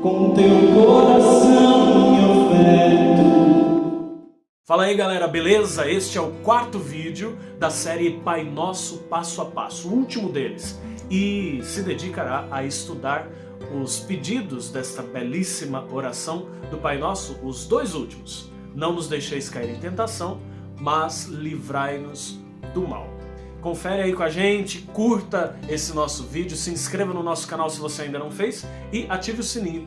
com teu coração me oferto. Fala aí galera, beleza? Este é o quarto vídeo da série Pai Nosso Passo a Passo, o último deles, e se dedicará a estudar os pedidos desta belíssima oração do Pai Nosso, os dois últimos. Não nos deixeis cair em tentação, mas livrai-nos do mal. Confere aí com a gente, curta esse nosso vídeo, se inscreva no nosso canal se você ainda não fez e ative o sininho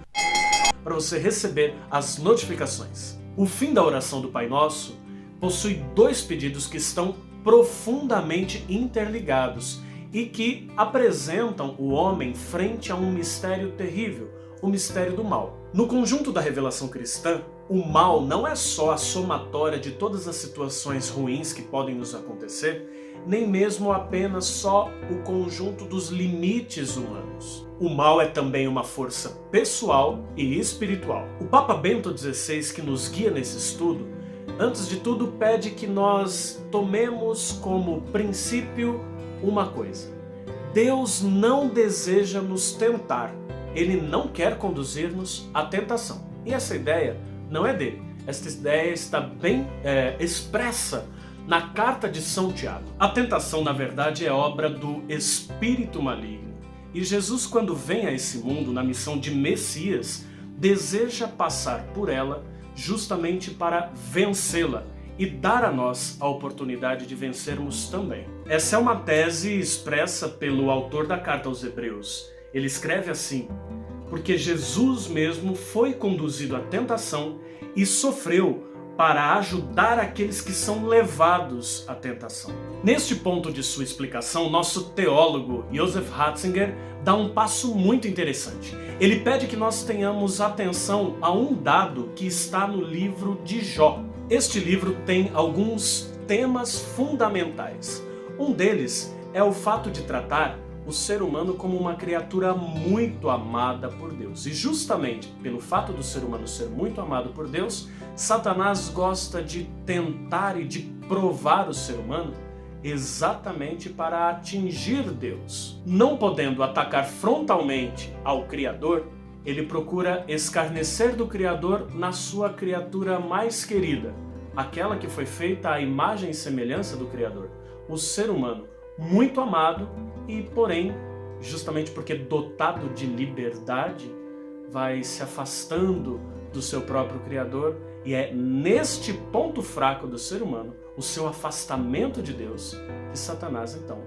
para você receber as notificações. O fim da oração do Pai Nosso possui dois pedidos que estão profundamente interligados e que apresentam o homem frente a um mistério terrível, o mistério do mal. No conjunto da revelação cristã, o mal não é só a somatória de todas as situações ruins que podem nos acontecer, nem mesmo apenas só o conjunto dos limites humanos. O mal é também uma força pessoal e espiritual. O Papa Bento XVI, que nos guia nesse estudo, antes de tudo pede que nós tomemos como princípio uma coisa: Deus não deseja nos tentar, Ele não quer conduzir-nos à tentação. E essa ideia não é dele, essa ideia está bem expressa na carta de São Tiago. A tentação, na verdade, é obra do espírito maligno. E Jesus, quando vem a esse mundo na missão de Messias, deseja passar por ela justamente para vencê-la e dar a nós a oportunidade de vencermos também. Essa é uma tese expressa pelo autor da carta aos Hebreus. Ele escreve assim: porque Jesus mesmo foi conduzido à tentação e sofreu para ajudar aqueles que são levados à tentação. Neste ponto de sua explicação, nosso teólogo Joseph Ratzinger dá um passo muito interessante. Ele pede que nós tenhamos atenção a um dado que está no livro de Jó. Este livro tem alguns temas fundamentais. Um deles é o fato de tratar o ser humano como uma criatura muito amada por Deus. E justamente pelo fato do ser humano ser muito amado por Deus, Satanás gosta de tentar e de provar o ser humano exatamente para atingir Deus. Não podendo atacar frontalmente ao Criador, ele procura escarnecer do Criador na sua criatura mais querida, aquela que foi feita à imagem e semelhança do Criador, o ser humano, muito amado e, porém, justamente porque dotado de liberdade, vai se afastando do seu próprio Criador, e é neste ponto fraco do ser humano, o seu afastamento de Deus, que Satanás então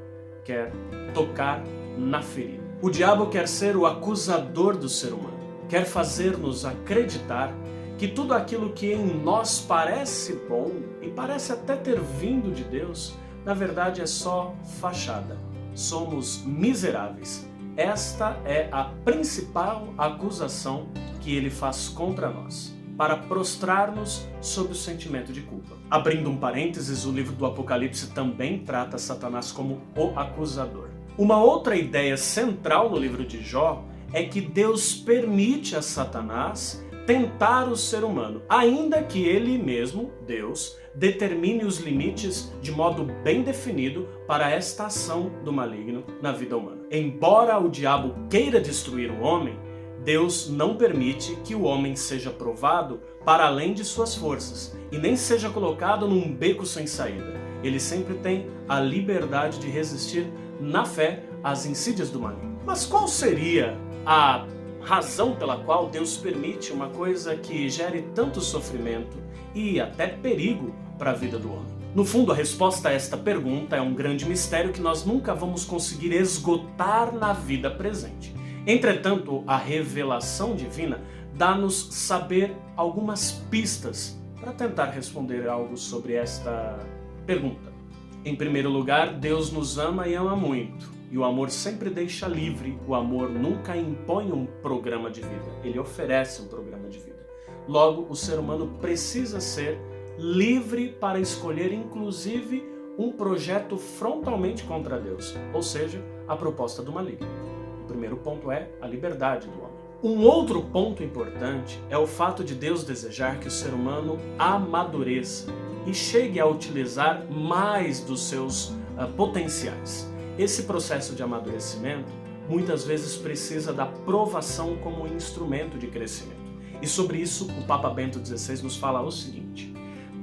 quer tocar na ferida. O diabo quer ser o acusador do ser humano, quer fazer-nos acreditar que tudo aquilo que em nós parece bom e parece até ter vindo de Deus, na verdade é só fachada. Somos miseráveis. Esta é a principal acusação que ele faz contra nós, para prostrar-nos sob o sentimento de culpa. Abrindo um parênteses, o livro do Apocalipse também trata Satanás como o acusador. Uma outra ideia central no livro de Jó é que Deus permite a Satanás tentar o ser humano, ainda que ele mesmo, Deus, determine os limites de modo bem definido para esta ação do maligno na vida humana. Embora o diabo queira destruir o homem, Deus não permite que o homem seja provado para além de suas forças e nem seja colocado num beco sem saída. Ele sempre tem a liberdade de resistir na fé às insídias do maligno. Mas qual seria a razão pela qual Deus permite uma coisa que gere tanto sofrimento e até perigo para a vida do homem? No fundo, a resposta a esta pergunta é um grande mistério que nós nunca vamos conseguir esgotar na vida presente. Entretanto, a revelação divina dá-nos saber algumas pistas para tentar responder algo sobre esta pergunta. Em primeiro lugar, Deus nos ama e ama muito. E o amor sempre deixa livre, o amor nunca impõe um programa de vida, ele oferece um programa de vida. Logo, o ser humano precisa ser livre para escolher, inclusive, um projeto frontalmente contra Deus, ou seja, a proposta do maligno. O primeiro ponto é a liberdade do homem. Um outro ponto importante é o fato de Deus desejar que o ser humano amadureça e chegue a utilizar mais dos seus potenciais. Esse processo de amadurecimento muitas vezes precisa da provação como instrumento de crescimento. E sobre isso, o Papa Bento XVI nos fala o seguinte: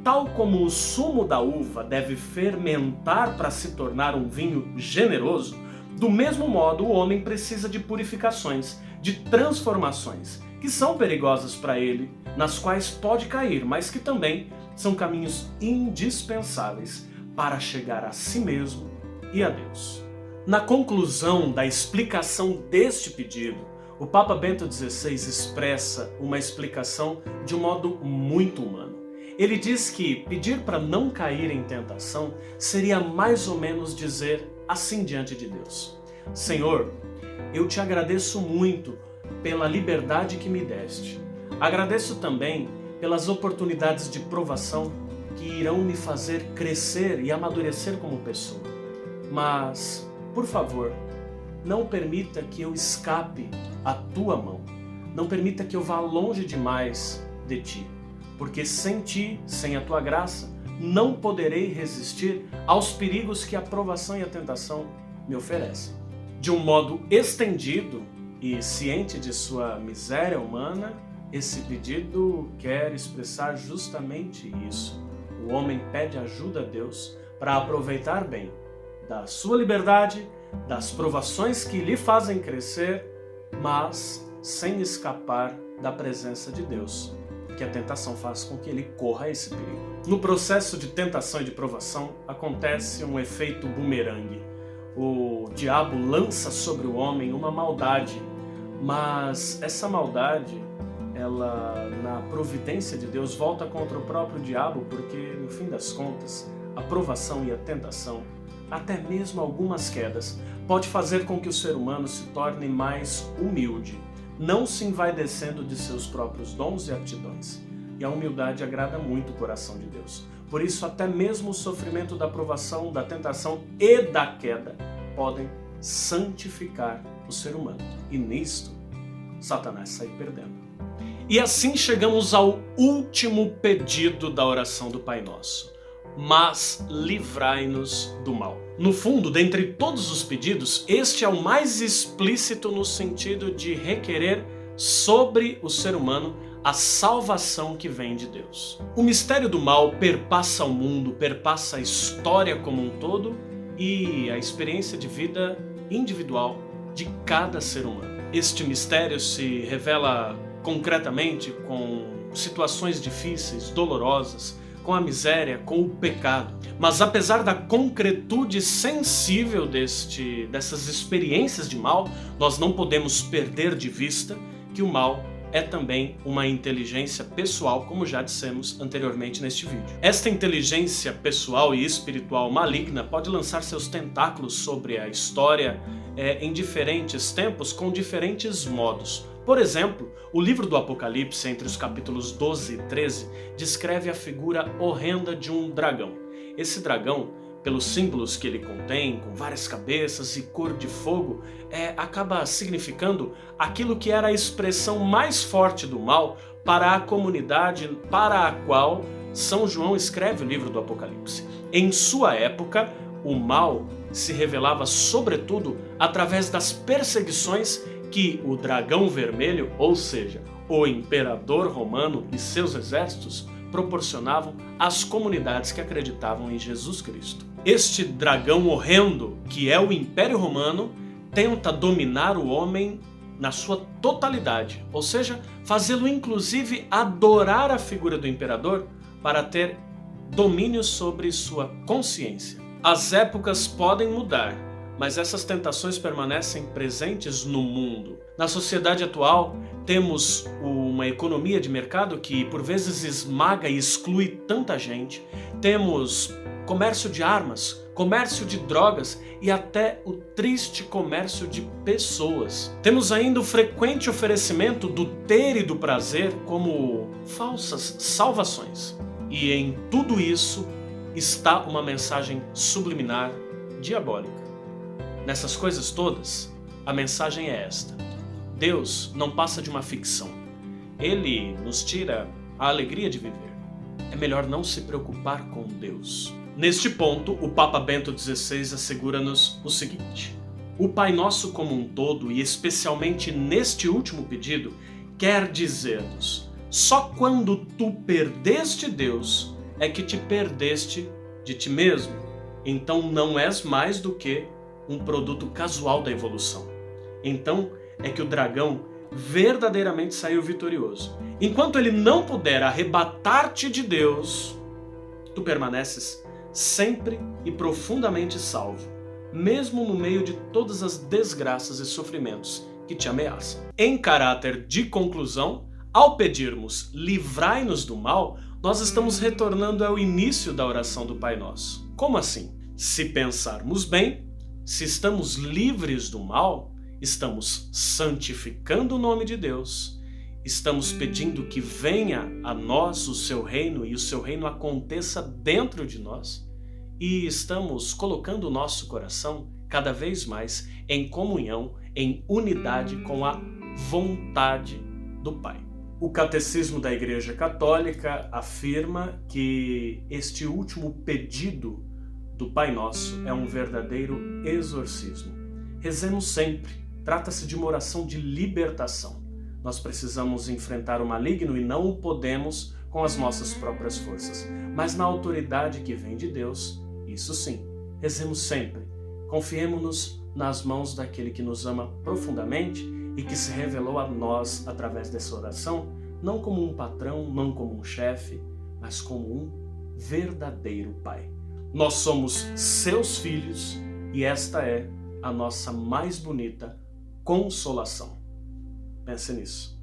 tal como o sumo da uva deve fermentar para se tornar um vinho generoso, do mesmo modo o homem precisa de purificações, de transformações, que são perigosas para ele, nas quais pode cair, mas que também são caminhos indispensáveis para chegar a si mesmo e a Deus. Na conclusão da explicação deste pedido, o Papa Bento XVI expressa uma explicação de um modo muito humano. Ele diz que pedir para não cair em tentação seria mais ou menos dizer assim diante de Deus: Senhor, eu te agradeço muito pela liberdade que me deste. Agradeço também pelas oportunidades de provação que irão me fazer crescer e amadurecer como pessoa. Mas, por favor, não permita que eu escape à tua mão. Não permita que eu vá longe demais de ti, porque sem ti, sem a tua graça, não poderei resistir aos perigos que a provação e a tentação me oferecem. De um modo estendido e ciente de sua miséria humana, esse pedido quer expressar justamente isso. O homem pede ajuda a Deus para aproveitar bem da sua liberdade, das provações que lhe fazem crescer, mas sem escapar da presença de Deus, que a tentação faz com que ele corra esse perigo. No processo de tentação e de provação acontece um efeito bumerangue. O diabo lança sobre o homem uma maldade, mas essa maldade, ela, na providência de Deus, volta contra o próprio diabo, porque, no fim das contas, a provação e a tentação, até mesmo algumas quedas, pode fazer com que o ser humano se torne mais humilde, não se envaidecendo de seus próprios dons e aptidões. E a humildade agrada muito o coração de Deus. Por isso, até mesmo o sofrimento da provação, da tentação e da queda podem santificar o ser humano. E nisto, Satanás sai perdendo. E assim chegamos ao último pedido da oração do Pai Nosso: mas livrai-nos do mal. No fundo, dentre todos os pedidos, este é o mais explícito no sentido de requerer sobre o ser humano a salvação que vem de Deus. O mistério do mal perpassa o mundo, perpassa a história como um todo e a experiência de vida individual de cada ser humano. Este mistério se revela concretamente com situações difíceis, dolorosas, com a miséria, com o pecado. Mas apesar da concretude sensível dessas experiências de mal, nós não podemos perder de vista que o mal é também uma inteligência pessoal, como já dissemos anteriormente neste vídeo. Esta inteligência pessoal e espiritual maligna pode lançar seus tentáculos sobre a história em diferentes tempos, com diferentes modos. Por exemplo, o livro do Apocalipse, entre os capítulos 12 e 13, descreve a figura horrenda de um dragão. Esse dragão, pelos símbolos que ele contém, com várias cabeças e cor de fogo, acaba significando aquilo que era a expressão mais forte do mal para a comunidade para a qual São João escreve o livro do Apocalipse. Em sua época, o mal se revelava sobretudo através das perseguições que o dragão vermelho, ou seja, o imperador romano e seus exércitos, proporcionavam às comunidades que acreditavam em Jesus Cristo. Este dragão horrendo, que é o Império Romano, tenta dominar o homem na sua totalidade, ou seja, fazê-lo inclusive adorar a figura do imperador para ter domínio sobre sua consciência. As épocas podem mudar, mas essas tentações permanecem presentes no mundo. Na sociedade atual, temos uma economia de mercado que por vezes esmaga e exclui tanta gente. Temos comércio de armas, comércio de drogas e até o triste comércio de pessoas. Temos ainda o frequente oferecimento do ter e do prazer como falsas salvações. E em tudo isso está uma mensagem subliminar diabólica. Nessas coisas todas, a mensagem é esta: Deus não passa de uma ficção. Ele nos tira a alegria de viver. É melhor não se preocupar com Deus. Neste ponto, o Papa Bento XVI assegura-nos o seguinte: O Pai Nosso como um todo, e especialmente neste último pedido, quer dizer-nos: só quando tu perdeste Deus é que te perdeste de ti mesmo. Então não és mais do que um produto casual da evolução. Então é que o dragão verdadeiramente saiu vitorioso. Enquanto ele não puder arrebatar-te de Deus, tu permaneces sempre e profundamente salvo, mesmo no meio de todas as desgraças e sofrimentos que te ameaçam. Em caráter de conclusão, ao pedirmos livrai-nos do mal, nós estamos retornando ao início da oração do Pai Nosso. Como assim? Se pensarmos bem, se estamos livres do mal, estamos santificando o nome de Deus, estamos pedindo que venha a nós o seu reino e o seu reino aconteça dentro de nós, e estamos colocando o nosso coração cada vez mais em comunhão, em unidade com a vontade do Pai. O Catecismo da Igreja Católica afirma que este último pedido do Pai Nosso é um verdadeiro exorcismo. Rezemos sempre. Trata-se de uma oração de libertação. Nós precisamos enfrentar o maligno e não o podemos com as nossas próprias forças, mas na autoridade que vem de Deus, isso sim. Rezemos sempre. Confiemo-nos nas mãos daquele que nos ama profundamente e que se revelou a nós através dessa oração, não como um patrão, não como um chefe, mas como um verdadeiro Pai. Nós somos seus filhos e esta é a nossa mais bonita consolação. Pense nisso.